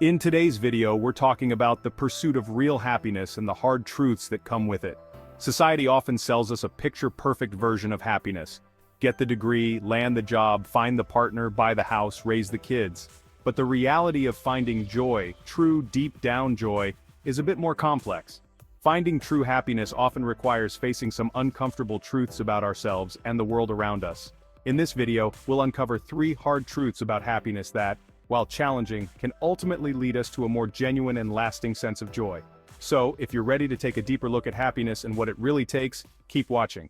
In today's video, we're talking about the pursuit of real happiness and the hard truths that come with it. Society often sells us a picture-perfect version of happiness. Get the degree, land the job, find the partner, buy the house, raise the kids. But the reality of finding joy, true deep-down joy, is a bit more complex. Finding true happiness often requires facing some uncomfortable truths about ourselves and the world around us. In this video, we'll uncover 3 hard truths about happiness that, while challenging, can ultimately lead us to a more genuine and lasting sense of joy. So, if you're ready to take a deeper look at happiness and what it really takes, keep watching.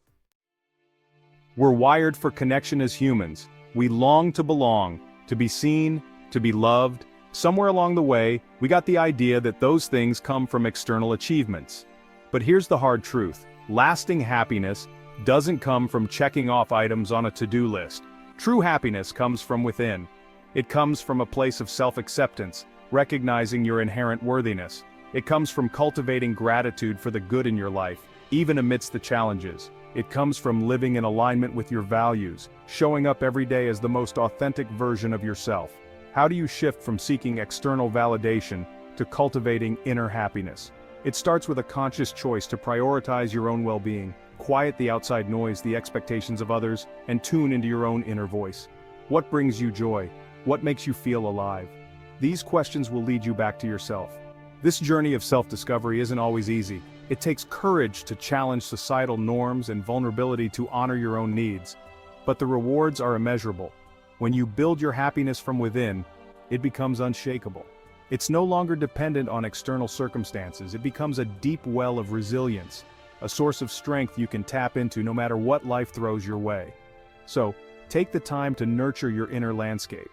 We're wired for connection as humans. We long to belong, to be seen, to be loved. Somewhere along the way, we got the idea that those things come from external achievements. But here's the hard truth. Lasting happiness doesn't come from checking off items on a to-do list. True happiness comes from within. It comes from a place of self-acceptance, recognizing your inherent worthiness. It comes from cultivating gratitude for the good in your life, even amidst the challenges. It comes from living in alignment with your values, showing up every day as the most authentic version of yourself. How do you shift from seeking external validation to cultivating inner happiness? It starts with a conscious choice to prioritize your own well-being, quiet the outside noise, the expectations of others, and tune into your own inner voice. What brings you joy? What makes you feel alive? These questions will lead you back to yourself. This journey of self-discovery isn't always easy. It takes courage to challenge societal norms and vulnerability to honor your own needs. But the rewards are immeasurable. When you build your happiness from within, it becomes unshakable. It's no longer dependent on external circumstances. It becomes a deep well of resilience, a source of strength you can tap into no matter what life throws your way. So, take the time to nurture your inner landscape.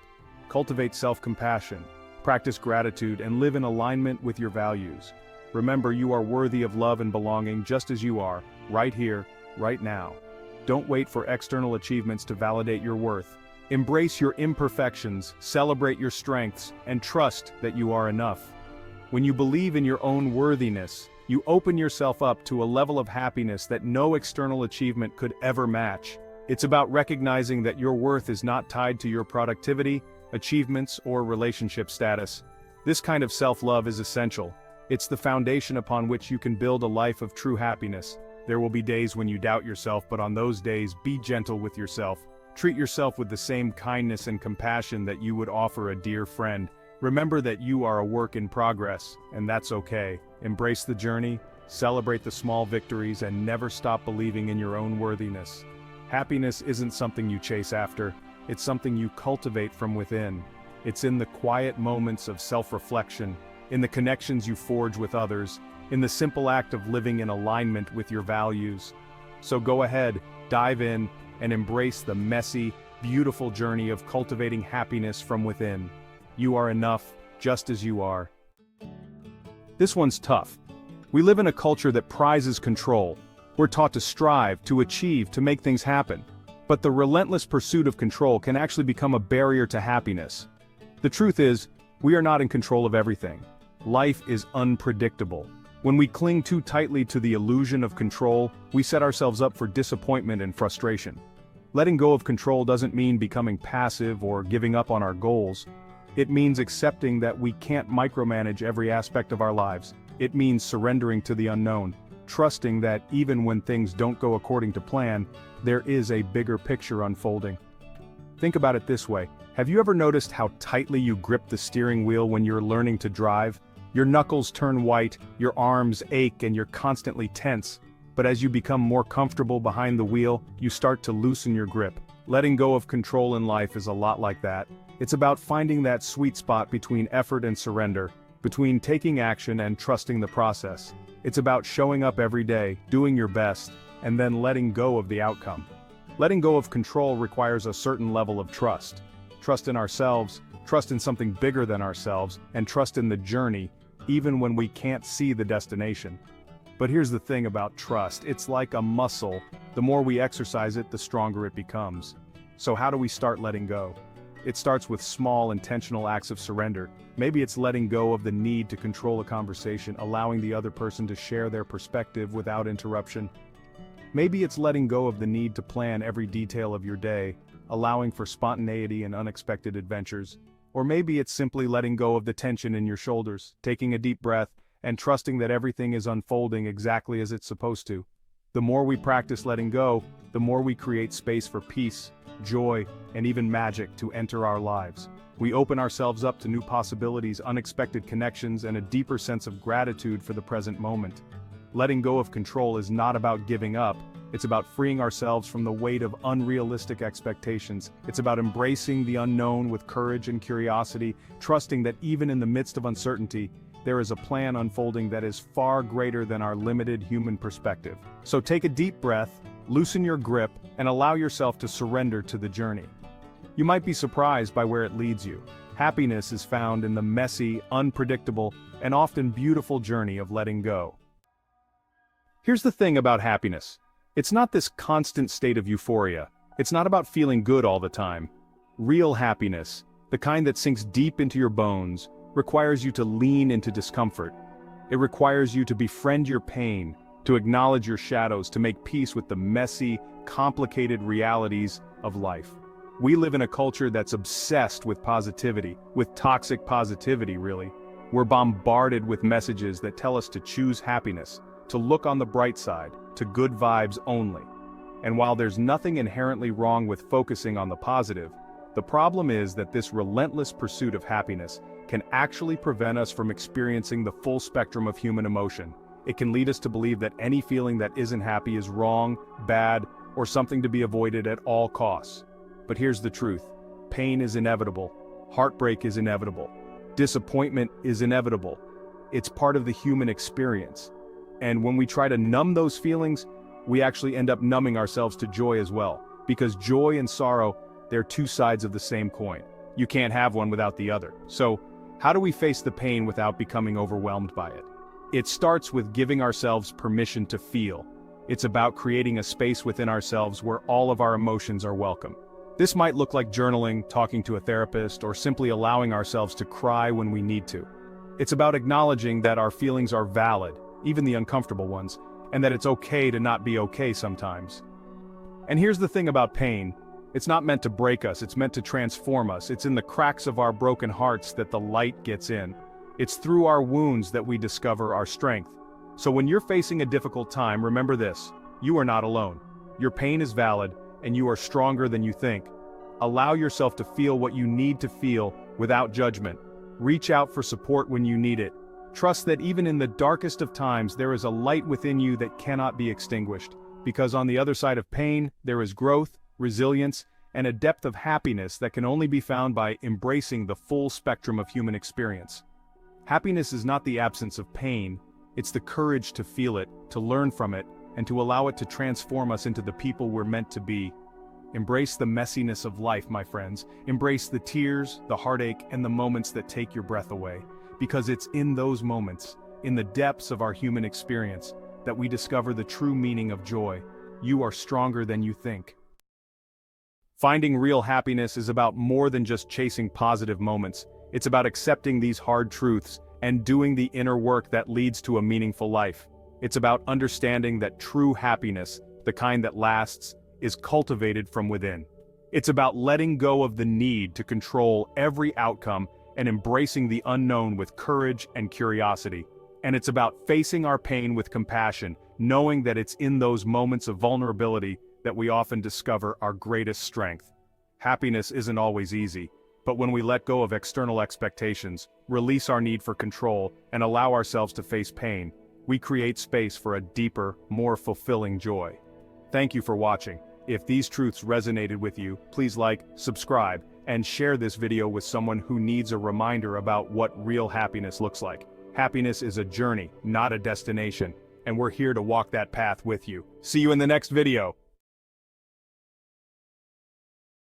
Cultivate self-compassion, practice gratitude, and live in alignment with your values. Remember, you are worthy of love and belonging just as you are, right here, right now. Don't wait for external achievements to validate your worth. Embrace your imperfections, celebrate your strengths, and trust that you are enough. When you believe in your own worthiness, you open yourself up to a level of happiness that no external achievement could ever match. It's about recognizing that your worth is not tied to your productivity, achievements, or relationship status. This kind of self-love is essential. It's the foundation upon which you can build a life of true happiness. There will be days when you doubt yourself, but on those days, be gentle with yourself. Treat yourself with the same kindness and compassion that you would offer a dear friend. Remember that you are a work in progress, and that's okay. Embrace the journey, celebrate the small victories, and never stop believing in your own worthiness. Happiness isn't something you chase after. It's something you cultivate from within. It's in the quiet moments of self-reflection, in the connections you forge with others, in the simple act of living in alignment with your values. So go ahead, dive in, and embrace the messy, beautiful journey of cultivating happiness from within. You are enough, just as you are. This one's tough. We live in a culture that prizes control. We're taught to strive, to achieve, to make things happen. But the relentless pursuit of control can actually become a barrier to happiness. The truth is, we are not in control of everything. Life is unpredictable. When we cling too tightly to the illusion of control, we set ourselves up for disappointment and frustration. Letting go of control doesn't mean becoming passive or giving up on our goals. It means accepting that we can't micromanage every aspect of our lives. It means surrendering to the unknown, trusting that even when things don't go according to plan, there is a bigger picture unfolding. Think about it this way. Have you ever noticed how tightly you grip the steering wheel when you're learning to drive? Your knuckles turn white, your arms ache, and you're constantly tense. But as you become more comfortable behind the wheel, you start to loosen your grip. Letting go of control in life is a lot like that. It's about finding that sweet spot between effort and surrender, between taking action and trusting the process. It's about showing up every day, doing your best, and then letting go of the outcome. Letting go of control requires a certain level of trust. Trust in ourselves, trust in something bigger than ourselves, and trust in the journey, even when we can't see the destination. But here's the thing about trust. It's like a muscle. The more we exercise it, the stronger it becomes. So how do we start letting go? It starts with small, intentional acts of surrender. Maybe it's letting go of the need to control a conversation, allowing the other person to share their perspective without interruption. Maybe it's letting go of the need to plan every detail of your day, allowing for spontaneity and unexpected adventures. Or maybe it's simply letting go of the tension in your shoulders, taking a deep breath, and trusting that everything is unfolding exactly as it's supposed to. The more we practice letting go, the more we create space for peace, joy, and even magic to enter our lives. We open ourselves up to new possibilities, unexpected connections, and a deeper sense of gratitude for the present moment. Letting go of control is not about giving up, it's about freeing ourselves from the weight of unrealistic expectations. It's about embracing the unknown with courage and curiosity, trusting that even in the midst of uncertainty, there is a plan unfolding that is far greater than our limited human perspective. So take a deep breath, loosen your grip, and allow yourself to surrender to the journey. You might be surprised by where it leads you. Happiness is found in the messy, unpredictable, and often beautiful journey of letting go. Here's the thing about happiness. It's not this constant state of euphoria. It's not about feeling good all the time. Real happiness, the kind that sinks deep into your bones, requires you to lean into discomfort. It requires you to befriend your pain, to acknowledge your shadows, to make peace with the messy, complicated realities of life. We live in a culture that's obsessed with positivity, with toxic positivity really. We're bombarded with messages that tell us to choose happiness, to look on the bright side, to good vibes only. And while there's nothing inherently wrong with focusing on the positive, the problem is that this relentless pursuit of happiness can actually prevent us from experiencing the full spectrum of human emotion. It can lead us to believe that any feeling that isn't happy is wrong, bad, or something to be avoided at all costs. But here's the truth. Pain is inevitable. Heartbreak is inevitable. Disappointment is inevitable. It's part of the human experience. And when we try to numb those feelings, we actually end up numbing ourselves to joy as well. Because joy and sorrow, they're two sides of the same coin. You can't have one without the other. So, how do we face the pain without becoming overwhelmed by it? It starts with giving ourselves permission to feel. It's about creating a space within ourselves where all of our emotions are welcome. This might look like journaling, talking to a therapist, or simply allowing ourselves to cry when we need to. It's about acknowledging that our feelings are valid, even the uncomfortable ones, and that it's okay to not be okay sometimes. And here's the thing about pain. It's not meant to break us, it's meant to transform us. It's in the cracks of our broken hearts that the light gets in. It's through our wounds that we discover our strength. So when you're facing a difficult time, remember this: you are not alone. Your pain is valid, and you are stronger than you think. Allow yourself to feel what you need to feel without judgment. Reach out for support when you need it. Trust that even in the darkest of times, there is a light within you that cannot be extinguished. Because on the other side of pain, there is growth, resilience, and a depth of happiness that can only be found by embracing the full spectrum of human experience. Happiness is not the absence of pain, it's the courage to feel it, to learn from it, and to allow it to transform us into the people we're meant to be. Embrace the messiness of life, my friends. Embrace the tears, the heartache, and the moments that take your breath away. Because it's in those moments, in the depths of our human experience, that we discover the true meaning of joy. You are stronger than you think. Finding real happiness is about more than just chasing positive moments. It's about accepting these hard truths and doing the inner work that leads to a meaningful life. It's about understanding that true happiness, the kind that lasts, is cultivated from within. It's about letting go of the need to control every outcome and embracing the unknown with courage and curiosity. And it's about facing our pain with compassion, knowing that it's in those moments of vulnerability that we often discover our greatest strength. Happiness isn't always easy, but when we let go of external expectations, release our need for control, and allow ourselves to face pain, we create space for a deeper, more fulfilling joy. Thank you for watching. If these truths resonated with you, please like, subscribe, and share this video with someone who needs a reminder about what real happiness looks like. Happiness is a journey, not a destination, and we're here to walk that path with you. See you in the next video.